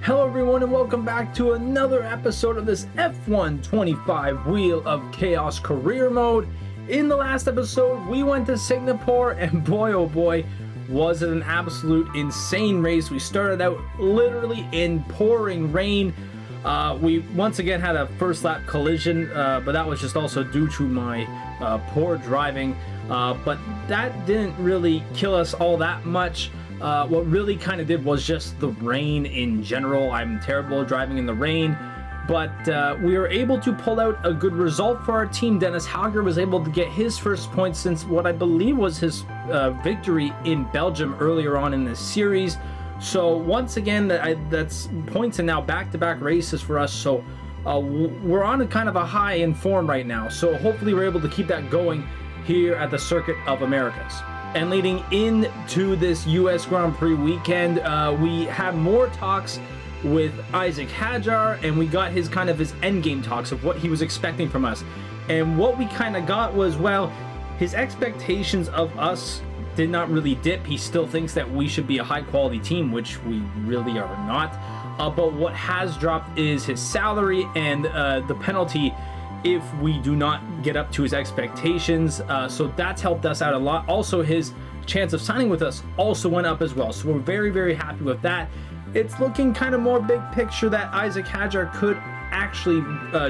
Hello everyone and welcome back to another episode of this F125 Wheel of Chaos career mode. In the last episode we went to Singapore and boy oh boy was it an absolute insane race. We started out literally in pouring rain. We once again had a first lap collision, but that was just also due to my poor driving. But that didn't really kill us all that much. What really kind of did was just the rain in general. I'm terrible at driving in the rain, but we were able to pull out a good result for our team. Dennis Hauger was able to get his first point since what I believe was his victory in Belgium earlier on in this series. So once again, that's points in now back-to-back races for us. So we're on a kind of a high in form right now. So hopefully we're able to keep that going here at the Circuit of Americas. And leading into this US Grand Prix weekend, we have more talks with Isaac Hadjar, and we got his endgame talks of what he was expecting from us. And what we kind of got was, well, his expectations of us did not really dip. He still thinks that we should be a high quality team, which we really are not. But what has dropped is his salary and the penalty if we do not get up to his expectations. So that's helped us out a lot. Also, his chance of signing with us also went up as well. So we're very, very happy with that. It's looking kind of more big picture that Isaac Hadjar could actually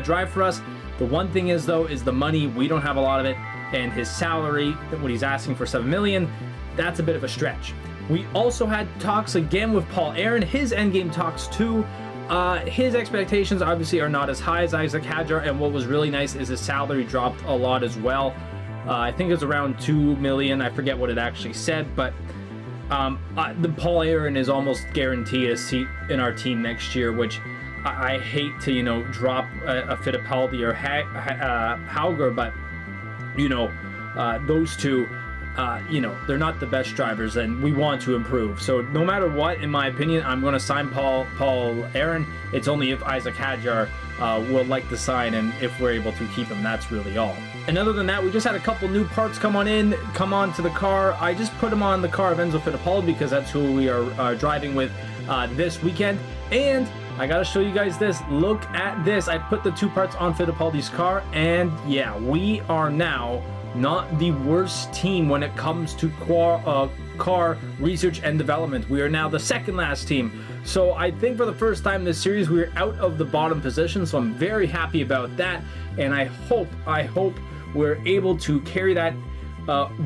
drive for us. The one thing is, though, is the money. We don't have a lot of it. And his salary, what he's asking for $7 million, that's a bit of a stretch. We also had talks again with Paul Aaron, his endgame talks too. His expectations obviously are not as high as Isaac Hadjar, and what was really nice is his salary dropped a lot as well. I think it was around $2 million. I forget what it actually said, but the Paul Aaron is almost guaranteed a seat in our team next year, which I hate to, drop a Fittipaldi or Hauger, but those two, they're not the best drivers, and we want to improve. So no matter what, in my opinion, I'm going to sign Paul Aaron. It's only if Isaac Hadjar will like to sign, and if we're able to keep him, that's really all. And other than that, we just had a couple new parts come on to the car. I just put them on the car of Enzo Fittipaldi because that's who we are driving with this weekend. And I gotta show you guys this. Look at this. I put the two parts on Fittipaldi's car, and yeah, we are now not the worst team when it comes to car research and development. We are now the second last team. So I think for the first time this series, we're out of the bottom position. So I'm very happy about that. And I hope we're able to carry that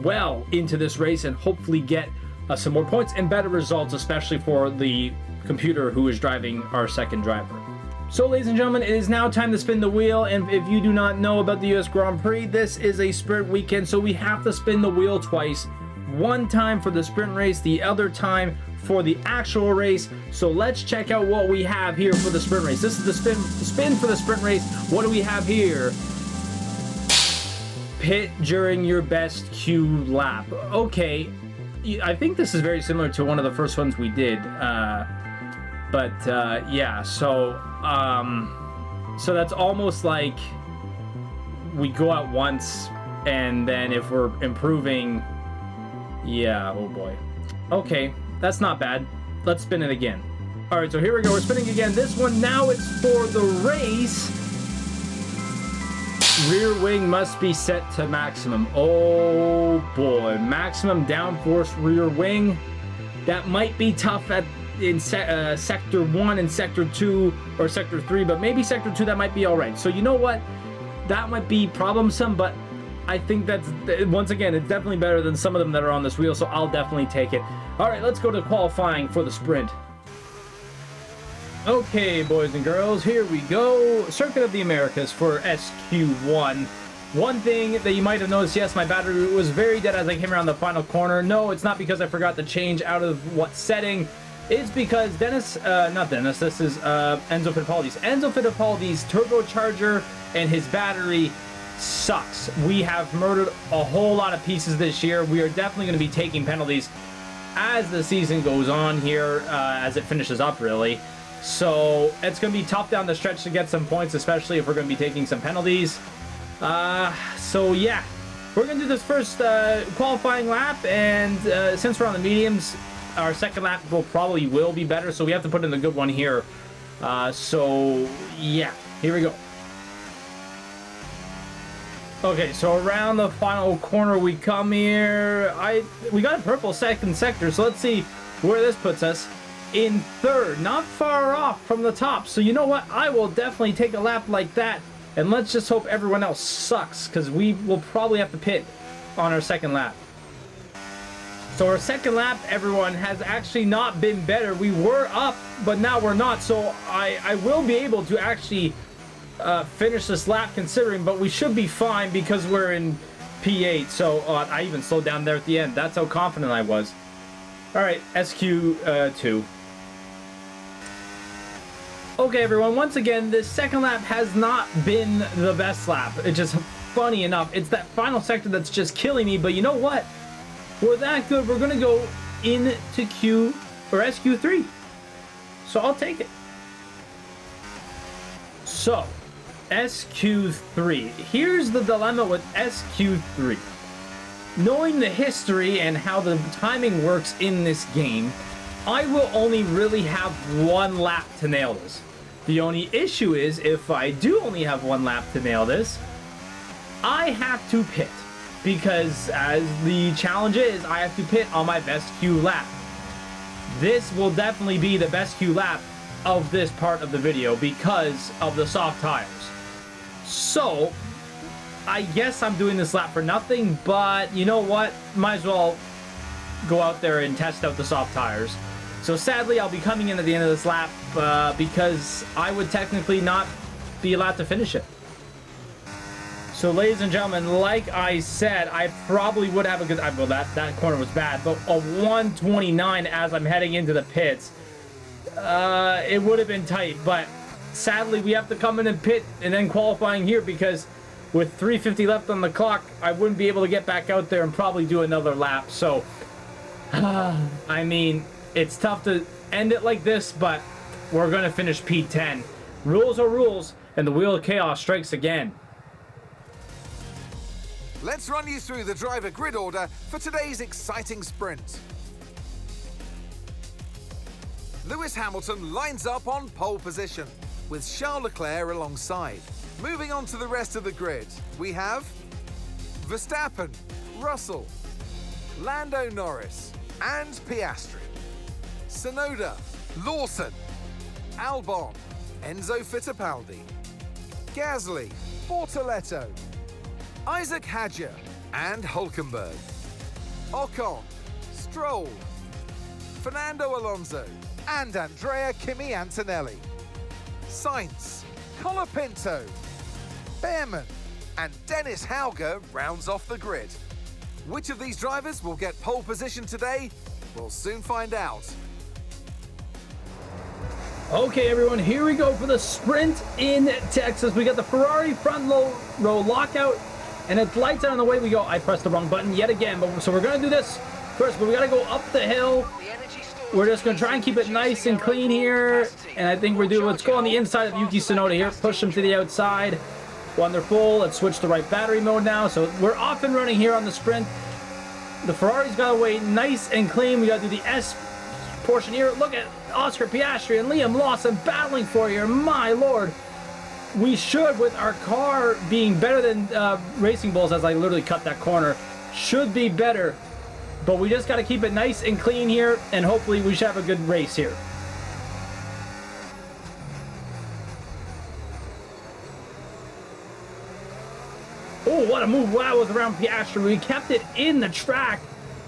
well into this race and hopefully get some more points and better results, especially for the computer who is driving our second driver. So ladies and gentlemen, it is now time to spin the wheel, and if you do not know about the US Grand Prix, this is a sprint weekend, so we have to spin the wheel twice. One time for the sprint race, the other time for the actual race. So let's check out what we have here for the sprint race. This is the spin for the sprint race. What do we have here? Pit during your best Q lap. Okay, I think this is very similar to one of the first ones we did. Yeah, so that's almost like we go out once, and then if we're improving, yeah, oh boy. Okay, that's not bad. Let's spin it again. All right, so here we go. We're spinning again. This one now it's for the race. Rear wing must be set to maximum. Oh boy, maximum downforce rear wing. That might be tough in sector 1 and sector 2 or sector 3, but maybe sector 2 that might be all right. So you know what, that might be problemsome, but I think that's, once again, it's definitely better than some of them that are on this wheel, so I'll definitely take it. All right, let's go to qualifying for the sprint. Okay, boys and girls, here we go. Circuit of the Americas for SQ1. One thing that you might have noticed, yes, my battery was very dead as I came around the final corner. No, it's not because I forgot to change out of what setting. It's because this is Enzo Fittipaldi's. Enzo Fittipaldi's turbocharger and his battery sucks. We have murdered a whole lot of pieces this year. We are definitely going to be taking penalties as the season goes on here, as it finishes up, really. So it's going to be tough down the stretch to get some points, especially if we're going to be taking some penalties. So yeah, we're going to do this first qualifying lap, and since we're on the mediums, our second lap will be better, so we have to put in a good one here. So yeah, here we go. Okay, so around the final corner we come here. We got a purple second sector, so let's see where this puts us. In third, not far off from the top. So you know what? I will definitely take a lap like that, and let's just hope everyone else sucks, because we will probably have to pit on our second lap. So our second lap, everyone, has actually not been better. We were up, but now we're not. So I will be able to actually finish this lap considering, but we should be fine because we're in P8. So I even slowed down there at the end. That's how confident I was. All right, SQ2. Okay, everyone, once again, this second lap has not been the best lap. It's just funny enough. It's that final sector that's just killing me, but you know what? We're that good. We're going to go into SQ3. So I'll take it. So, SQ3. Here's the dilemma with SQ3. Knowing the history and how the timing works in this game, I will only really have one lap to nail this. The only issue is, if I do only have one lap to nail this, I have to pit. Because as the challenge is, I have to pit on my best Q lap. This will definitely be the best Q lap of this part of the video because of the soft tires. So, I guess I'm doing this lap for nothing, but you know what? Might as well go out there and test out the soft tires. So sadly, I'll be coming in at the end of this lap because I would technically not be allowed to finish it. So ladies and gentlemen, like I said, I probably would have a good... Well, that corner was bad, but a 129 as I'm heading into the pits. It would have been tight, but sadly, we have to come in and pit and then qualifying here because with 3:50 left on the clock, I wouldn't be able to get back out there and probably do another lap. So, I mean, it's tough to end it like this, but we're going to finish P10. Rules are rules, and the Wheel of Chaos strikes again. Let's run you through the driver grid order for today's exciting sprint. Lewis Hamilton lines up on pole position, with Charles Leclerc alongside. Moving on to the rest of the grid, we have Verstappen, Russell, Lando Norris, and Piastri. Tsunoda, Lawson, Albon, Enzo Fittipaldi, Gasly, Bortoletto, Isaac Hadjar, and Hülkenberg. Ocon, Stroll, Fernando Alonso, and Andrea Kimi Antonelli. Sainz, Colapinto, Behrman, and Dennis Hauger rounds off the grid. Which of these drivers will get pole position today? We'll soon find out. Okay, everyone, here we go for the sprint in Texas. We got the Ferrari front row lockout, and it's lights out on the way we go. I pressed the wrong button yet again, but so we're going to do this first, but we got to go up the hill. We're just going to try and keep it nice and clean here, and I think we're doing, let's go on the inside of Yuki Tsunoda here, push him to the outside. Wonderful. Let's switch to right battery mode now. So we're off and running here on the sprint. The Ferrari's got to wait nice and clean. We got to do the S portion here. Look at Oscar Piastri and Liam Lawson battling for here. My lord. We should, with our car being better than Racing Bulls, as I literally cut that corner, should be better. But we just got to keep it nice and clean here, and hopefully we should have a good race here. Oh, what a move that was around Piastri. We kept it in the track,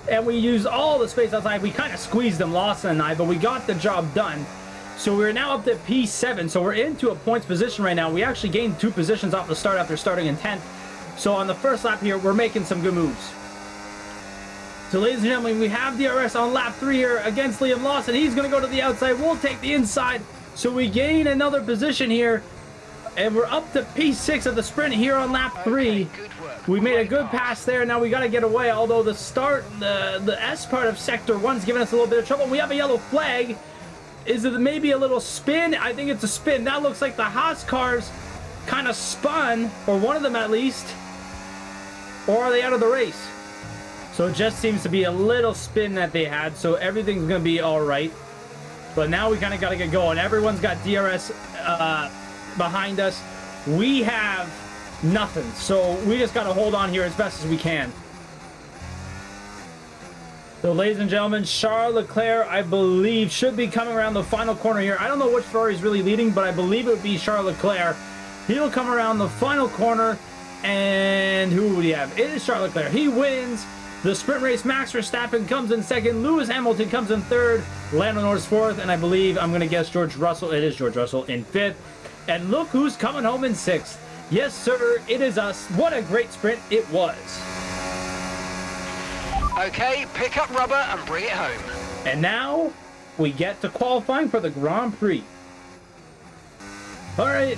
and we used all the space outside. We kind of squeezed them, Lawson and I, but we got the job done. So we're now up to P7, so we're into a points position right now. We actually gained 2 positions off the start after starting in 10th. So on the first lap here, we're making some good moves. So ladies and gentlemen, we have DRS on lap 3 here against Liam Lawson. He's going to go to the outside. We'll take the inside. So we gain another position here. And we're up to P6 of the sprint here on lap 3. We made a good pass there. Now we got to get away. Although the start, the S part of Sector 1's giving us a little bit of trouble. We have a yellow flag. Is it maybe a little spin? I think it's a spin. That looks like the Haas cars kind of spun, or one of them at least. Or are they out of the race? So it just seems to be a little spin that they had, so everything's going to be all right. But now we kind of got to get going. Everyone's got DRS behind us. We have nothing, so we just got to hold on here as best as we can. So, ladies and gentlemen, Charles Leclerc, I believe, should be coming around the final corner here. I don't know which Ferrari is really leading, but I believe it would be Charles Leclerc. He'll come around the final corner, and who would he have? It is Charles Leclerc. He wins the sprint race. Max Verstappen comes in second. Lewis Hamilton comes in third. Lando Norris fourth, and I believe, I'm going to guess George Russell. It is George Russell in fifth. And look who's coming home in sixth. Yes, sir, it is us. What a great sprint it was. Okay, pick up rubber and bring it home. And now we get to qualifying for the Grand Prix. All right,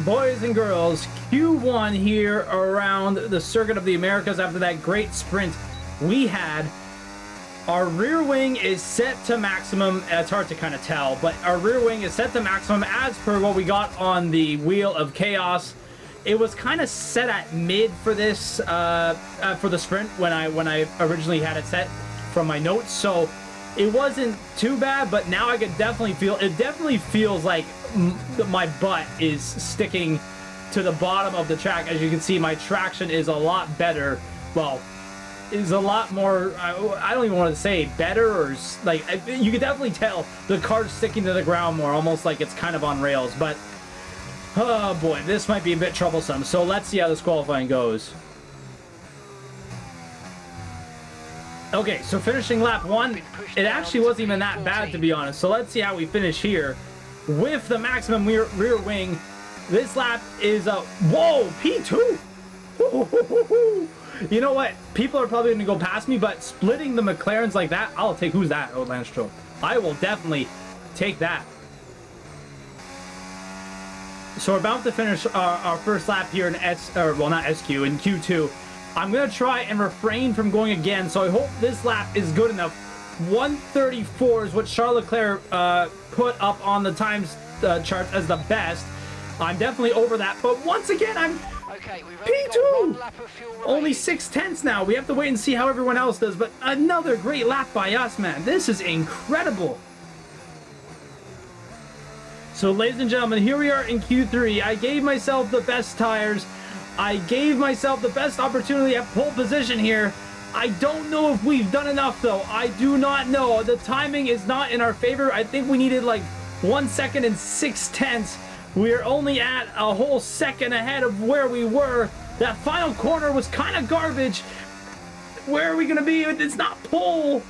boys and girls, Q1 here around the Circuit of the Americas after that great sprint we had. Our rear wing is set to maximum. It's hard to kind of tell, but our rear wing is set to maximum as per what we got on the Wheel of Chaos. It was kind of set at mid for this for the sprint when I originally had it set from my notes, so it wasn't too bad. But now I could definitely feel it. Definitely feels like my butt is sticking to the bottom of the track. As you can see, my traction is a lot better. Well, is a lot more. I don't even want to say better, or like you could definitely tell the car's sticking to the ground more, almost like it's kind of on rails. But oh boy, this might be a bit troublesome. So let's see how this qualifying goes. Okay, so finishing lap 1, it actually wasn't even that bad, to be honest. So let's see how we finish here with the maximum rear wing. This lap is a whoa, P2. You know what? People are probably going to go past me, but splitting the McLarens like that, I'll take. Who's that? Oh, Lance Stroll. I will definitely take that. So we're about to finish our first lap here in not SQ, in Q2. I'm going to try and refrain from going again, so I hope this lap is good enough. 134 is what Charles Leclerc put up on the times charts as the best. I'm definitely over that, but once again, I'm P2! Only 6/10 now. We have to wait and see how everyone else does, but another great lap by us, man. This is incredible. So, ladies and gentlemen, here we are in Q3. I gave myself the best tires. I gave myself the best opportunity at pole position here. I don't know if we've done enough, though. I do not know. The timing is not in our favor. I think we needed like 1 second and 6/10. We're only at a whole second ahead of where we were. That final corner was kind of garbage. Where are we going to be? It's not pole.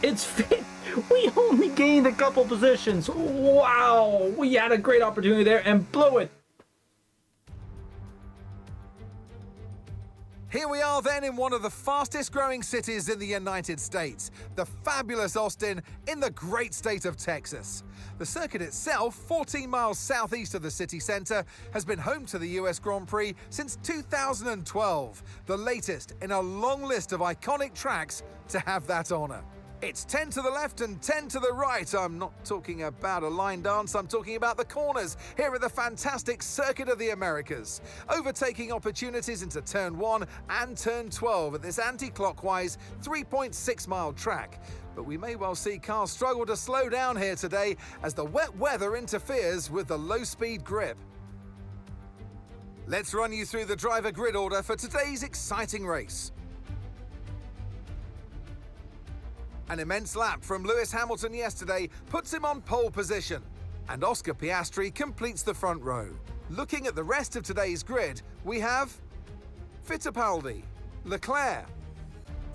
It's fit. We only gained a couple positions. Wow. We had a great opportunity there and blew it. Here we are then in one of the fastest growing cities in the United States, the fabulous Austin in the great state of Texas. The circuit itself, 14 miles southeast of the city centre, has been home to the US Grand Prix since 2012, the latest in a long list of iconic tracks to have that honour. It's 10 to the left and 10 to the right. I'm not talking about a line dance, I'm talking about the corners here at the fantastic Circuit of the Americas. Overtaking opportunities into turn 1 and turn 12 at this anti-clockwise 3.6 mile track. But we may well see cars struggle to slow down here today as the wet weather interferes with the low-speed grip. Let's run you through the driver grid order for today's exciting race. An immense lap from Lewis Hamilton yesterday puts him on pole position, and Oscar Piastri completes the front row. Looking at the rest of today's grid, we have Fittipaldi, Leclerc,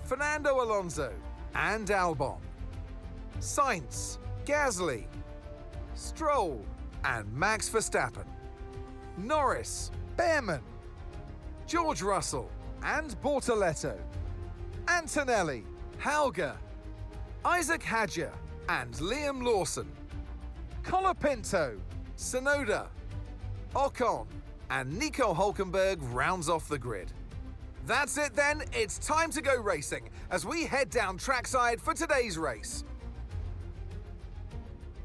Fernando Alonso, and Albon, Sainz, Gasly, Stroll, and Max Verstappen, Norris, Behrman, George Russell, and Bortoletto, Antonelli, Halger, Isaac Hadjar, and Liam Lawson, Colapinto, Tsunoda, Ocon, and Nico Hülkenberg rounds off the grid. That's it then, it's time to go racing as we head down trackside for today's race.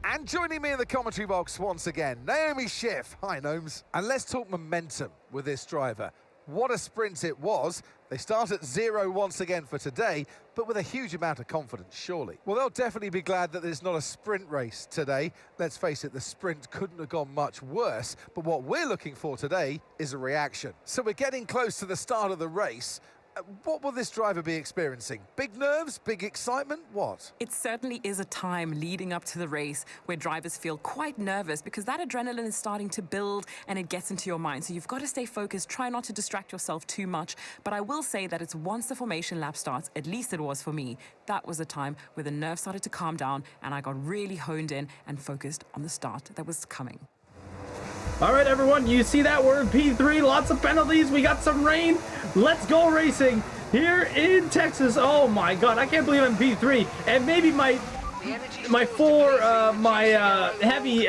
And joining me in the commentary box once again, Naomi Schiff. Hi, Gnomes. And let's talk momentum with this driver. What a sprint it was. They start at 0 once again for today, but with a huge amount of confidence, surely. Well, they'll definitely be glad that it's not a sprint race today. Let's face it, the sprint couldn't have gone much worse, but what we're looking for today is a reaction. So we're getting close to the start of the race. What will this driver be experiencing? Big nerves? Big excitement? What? It certainly is a time leading up to the race where drivers feel quite nervous because that adrenaline is starting to build and it gets into your mind. So you've got to stay focused, try not to distract yourself too much. But I will say that it's once the formation lap starts, at least it was for me, that was a time where the nerves started to calm down and I got really honed in and focused on the start that was coming. All right, everyone, you see that? We're in P3, lots of penalties. We got some rain. Let's go racing here in Texas. Oh my God, I can't believe I'm P3. And maybe my heavy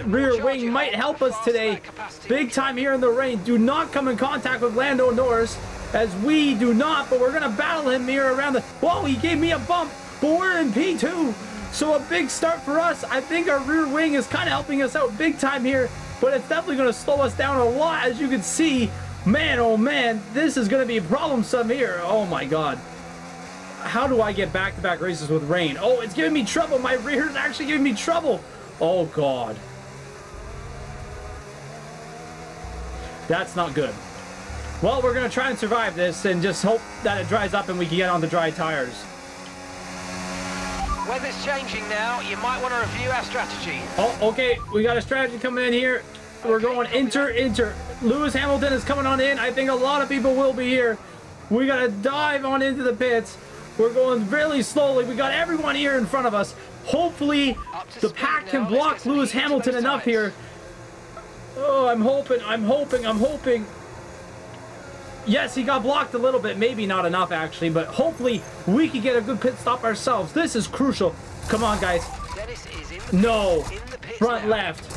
rear wing might help us today. Big time here in the rain. Do not come in contact with Lando Norris, as we do not, but we're gonna battle him here around the, whoa, he gave me a bump, but we're in P2. So a big start for us. I think our rear wing is kind of helping us out big time here, but it's definitely going to slow us down a lot, as you can see. Man, oh man, this is going to be a problem some here. Oh my God. How do I get back-to-back races with rain? Oh, it's giving me trouble. My rear is actually giving me trouble. Oh God. That's not good. Well, we're going to try and survive this and just hope that it dries up and we can get on the dry tires. Weather's changing now. You might want to review our strategy. Oh, okay. We got a strategy coming in here. We're going inter. Lewis Hamilton is coming on in. I think a lot of people will be here. We got to dive on into the pits. We're going really slowly. We got everyone here in front of us. Hopefully, the pack can block Lewis Hamilton enough here. Oh, I'm hoping. Yes, he got blocked a little bit. Maybe not enough, actually, but hopefully we can get a good pit stop ourselves. This is crucial. Come on, guys. No. Front left.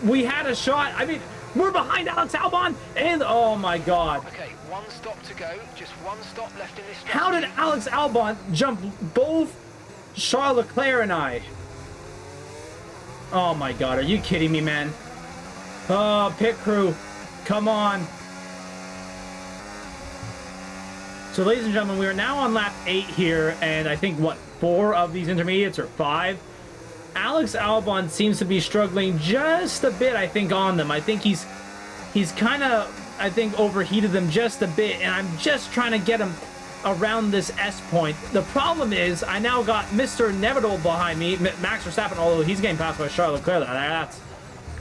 We had a shot. I mean, we're behind Alex Albon, and oh my God. Okay, one stop to go. Just one stop left in this strategy. How did Alex Albon jump both Charles Leclerc and I? Oh my God, are you kidding me, man? Oh, pit crew. Come on. So, ladies and gentlemen, we are now on lap 8 here, and I think, what, 4 of these intermediates, or 5? Alex Albon seems to be struggling just a bit, I think, on them. I think he's kind of, I think, overheated them just a bit, and I'm just trying to get him around this S point. The problem is, I now got Mr. Inevitable behind me, Max Verstappen, although he's getting passed by Charles Leclerc. That's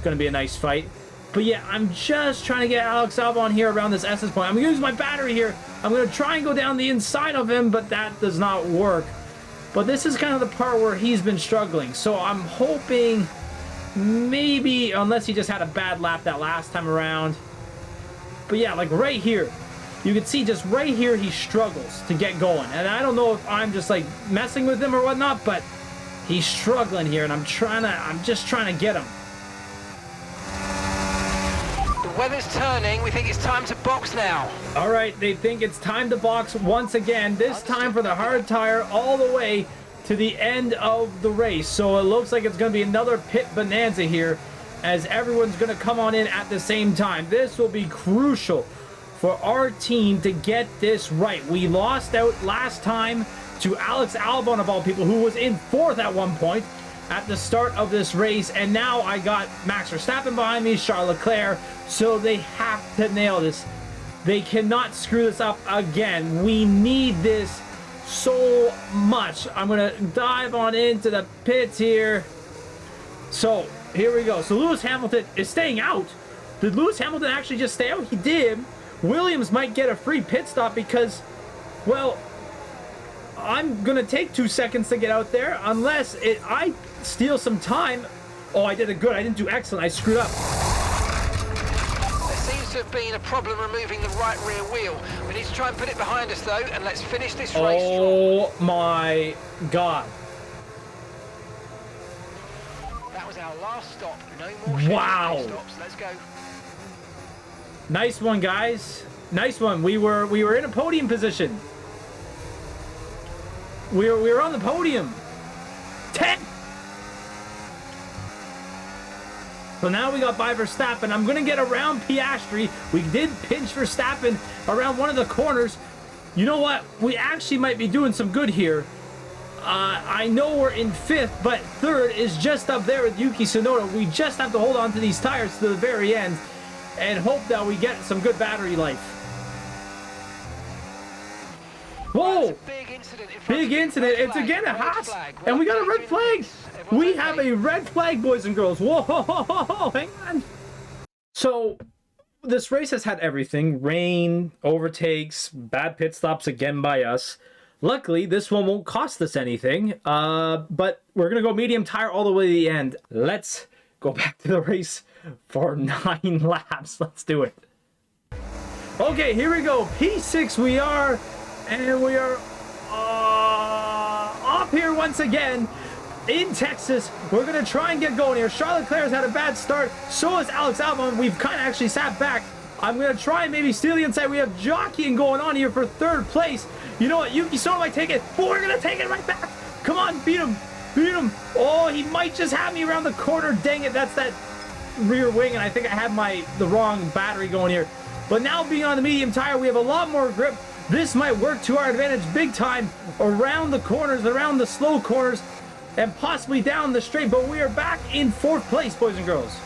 going to be a nice fight. But yeah, I'm just trying to get Alex Albon here around this S's point. I'm going to use my battery here. I'm going to try and go down the inside of him, but that does not work. But this is kind of the part where he's been struggling. So I'm hoping maybe, unless he just had a bad lap that last time around. But yeah, like right here, you can see just right here he struggles to get going. And I don't know if I'm just like messing with him or whatnot, but he's struggling here, and I'm just trying to get him. Weather's turning. We think it's time to box now. All right, they think it's time to box once again. This time for the hard tire all the way to the end of the race. So it looks like it's going to be another pit bonanza here, as everyone's going to come on in at the same time. This will be crucial for our team to get this right. We lost out last time to Alex Albon, of all people, who was in 4th at one point at the start of this race, and now I got Max Verstappen behind me, Charles Leclerc, so they have to nail this. They cannot screw this up again. We need this so much. I'm gonna dive on into the pits here. So here we go. So Lewis Hamilton is staying out. Did Lewis Hamilton actually just stay out? He did. Williams might get a free pit stop because, well, I'm gonna take 2 seconds to get out there unless I steal some time. Oh, I did it good. I didn't do excellent. I screwed up. There seems to have been a problem removing the right rear wheel. We need to try and put it behind us though, and let's finish this race strong. Oh my God. That was our last stop. No more scheduled stops. Let's go. Nice one, guys. Nice one. We were in a podium position. We were on the podium. 10. So now we got by Verstappen. I'm going to get around Piastri. We did pinch Verstappen around one of the corners. You know what? We actually might be doing some good here. I know we're in 5th, but 3rd is just up there with Yuki Tsunoda. We just have to hold on to these tires to the very end and hope that we get some good battery life. Whoa! Big incident. It's again a Haas, and we got a red flag. We have a red flag, boys and girls. Whoa, hang on. So this race has had everything: rain, overtakes, bad pit stops again by us. Luckily, this one won't cost us anything, but we're going to go medium tire all the way to the end. Let's go back to the race for 9 laps. Let's do it. Okay, here we go. P6 we are, and we are off here once again in Texas. We're going to try and get going here. Charles Leclerc's had a bad start. So has Alex Albon. We've kind of actually sat back. I'm going to try and maybe steal the inside. We have jockeying going on here for 3rd place. You know what? Yuki Tsunoda might take it. But we're going to take it right back. Come on, beat him. Beat him. Oh, he might just have me around the corner. Dang it. That's that rear wing, and I think I have the wrong battery going here. But now being on the medium tire, we have a lot more grip. This might work to our advantage big time around the corners, around the slow corners, and possibly down the straight. But we are back in 4th place, boys and girls.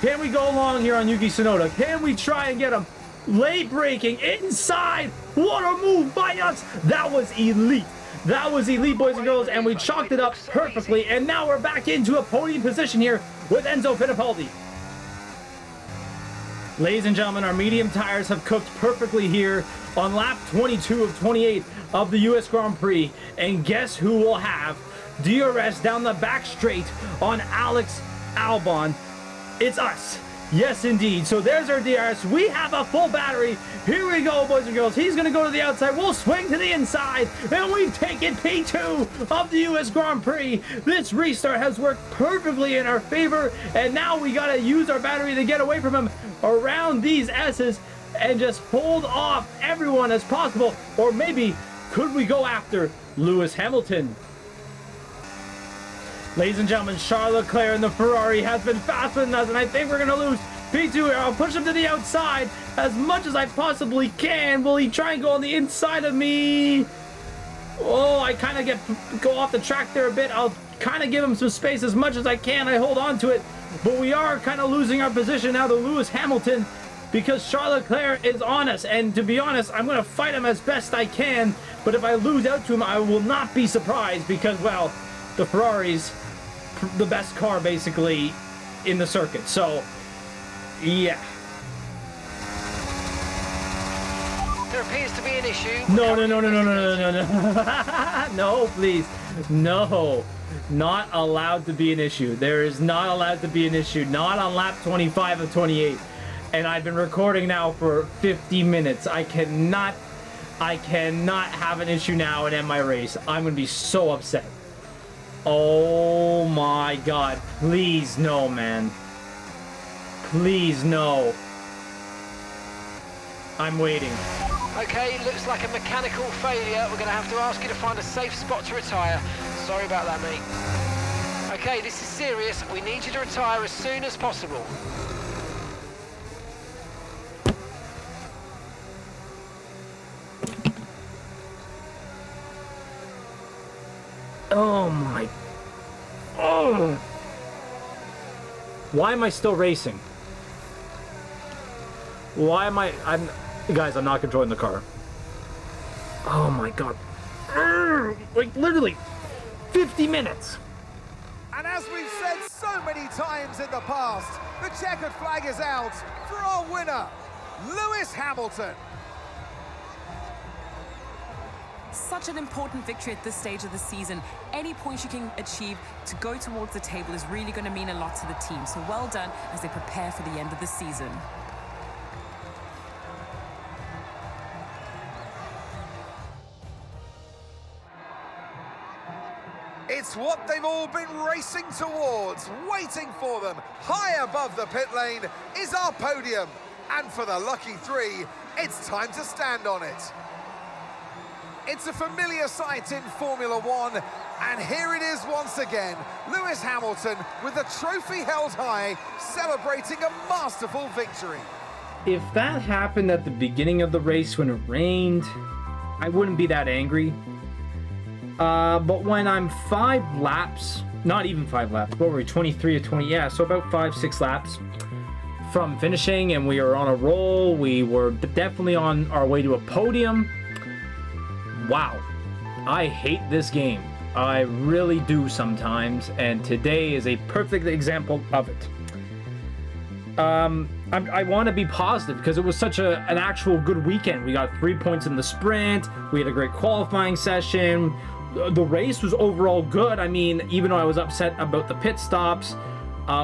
Can we go long here on Yuki Tsunoda? Can we try and get him? Late braking inside. What a move by us. That was elite. That was elite, boys and girls, and we chalked it up perfectly. And now we're back into a podium position here with Enzo Fittipaldi. Ladies and gentlemen, our medium tires have cooked perfectly here on lap 22 of 28 of the US Grand Prix. And guess who will have DRS down the back straight on Alex Albon? It's us. Yes, indeed. So there's our DRS. We have a full battery. Here we go, boys and girls. He's going to go to the outside. We'll swing to the inside. And we've taken P2 of the US Grand Prix. This restart has worked perfectly in our favor. And now we got to use our battery to get away from him around these S's and just hold off everyone as possible. Or maybe, could we go after Lewis Hamilton? Ladies and gentlemen, Charles Leclerc in the Ferrari has been faster than us, and I think we're going to lose P2 here. I'll push him to the outside as much as I possibly can. Will he try and go on the inside of me? Oh, I kind of go off the track there a bit. I'll kind of give him some space as much as I can. I hold on to it, but we are kind of losing our position now to Lewis Hamilton because Charles Leclerc is on us. And to be honest, I'm going to fight him as best I can, but if I lose out to him, I will not be surprised because, well, the Ferrari's the best car basically in the circuit. So yeah, there appears to be an issue. No, no, please, no, not allowed to be an issue. There is not allowed to be an issue, not on lap 25 of 28, and I've been recording now for 50 minutes. I cannot have an issue now and end my race. I'm gonna be so upset. Oh my God, please no, man. Please no. I'm waiting. Okay, looks like a mechanical failure. We're going to have to ask you to find a safe spot to retire. Sorry about that, mate. Okay, this is serious. We need you to retire as soon as possible. Oh my. Oh. Why am I still racing? Why am I? Guys, I'm not controlling the car. Oh my God. Like literally 50 minutes. And as we've said so many times in the past, the checkered flag is out for our winner, Lewis Hamilton. Such an important victory at this stage of the season. Any points you can achieve to go towards the table is really going to mean a lot to the team. So well done as they prepare for the end of the season. It's what they've all been racing towards, waiting for them. High above the pit lane is our podium. And for the lucky three, it's time to stand on it. It's a familiar sight in Formula One. And here it is once again, Lewis Hamilton with the trophy held high, celebrating a masterful victory. If that happened at the beginning of the race when it rained, I wouldn't be that angry. But when I'm 5 laps, not even 5 laps, what were we, 23 or 20? Yeah, so about 5-6 laps from finishing, and we are on a roll. We were definitely on our way to a podium. Wow, I hate this game. I really do sometimes, and today is a perfect example of it. I want to be positive because it was such an actual good weekend. We got 3 points in the sprint. We had a great qualifying session. The race was overall good. I mean, even though I was upset about the pit stops,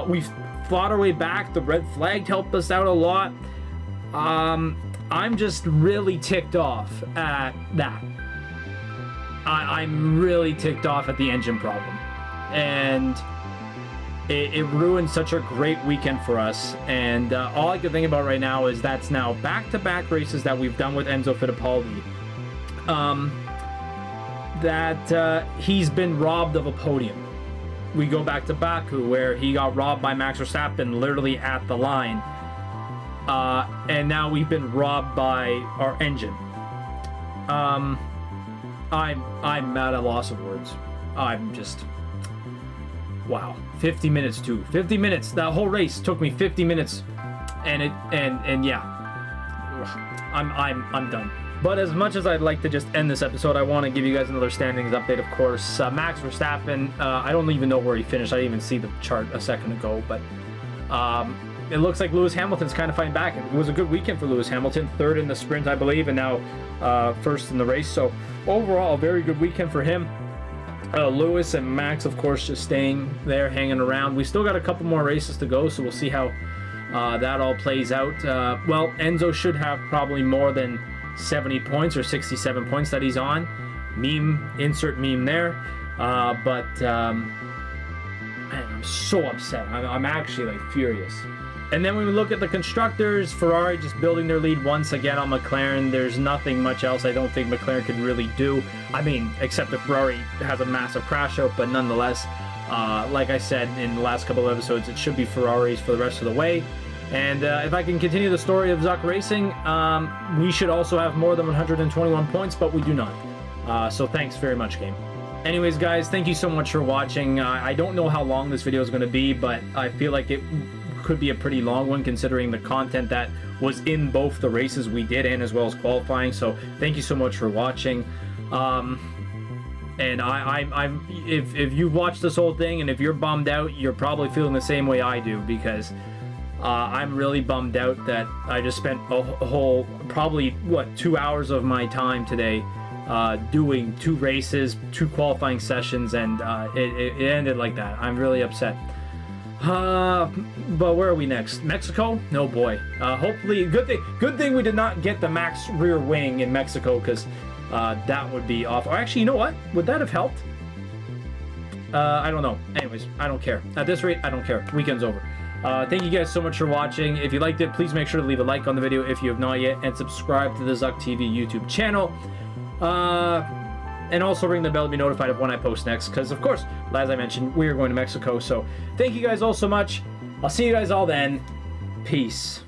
we fought our way back. The red flag helped us out a lot. I'm just really ticked off at that. I'm really ticked off at the engine problem, and it ruined such a great weekend for us. And all I can think about right now is that's now back-to-back races that we've done with Enzo Fittipaldi. That he's been robbed of a podium. We go back to Baku, where he got robbed by Max Verstappen literally at the line, and now we've been robbed by our engine. I'm at a loss of words. I'm just, wow. 50 minutes too. 50 minutes. That whole race took me 50 minutes, and yeah, I'm done. But as much as I'd like to just end this episode, I want to give you guys another standings update. Of course, Max Verstappen. I don't even know where he finished. I didn't even see the chart a second ago, but it looks like Lewis Hamilton's kind of fighting back. It was a good weekend for Lewis Hamilton, 3rd in the sprint, I believe, and now 1st in the race. So overall, a very good weekend for him. Lewis and Max, of course, just staying there, hanging around. We still got a couple more races to go, so we'll see how that all plays out. Well, Enzo should have probably more than 70 points or 67 points that he's on. Insert meme there. Man, I'm so upset. I'm actually like furious. And then when we look at the constructors, Ferrari just building their lead once again on McLaren. There's nothing much else I don't think McLaren could really do. I mean, except if Ferrari has a massive crash out, but nonetheless, like I said in the last couple of episodes, it should be Ferraris for the rest of the way. And if I can continue the story of Zuck Racing, we should also have more than 121 points, but we do not. So thanks very much, game. Anyways, guys, thank you so much for watching. I don't know how long this video is going to be, but I feel like it could be a pretty long one considering the content that was in both the races we did and as well as qualifying. So thank you so much for watching. And I'm if you've watched this whole thing and if you're bummed out, you're probably feeling the same way I do, because I'm really bummed out that I just spent a whole probably 2 hours of my time today doing 2 races, 2 qualifying sessions, and it ended like that. I'm really upset. But where are we next? Mexico? No, boy. Hopefully, good thing we did not get the max rear wing in Mexico, because that would be awful. Actually, you know what? Would that have helped? I don't know. Anyways, I don't care. At this rate, I don't care. Weekend's over. Thank you guys so much for watching. If you liked it, please make sure to leave a like on the video if you have not yet, and subscribe to the Zuck TV YouTube channel. And also ring the bell to be notified of when I post next, because of course, as I mentioned, we are going to Mexico. So thank you guys all so much. I'll see you guys all then. Peace.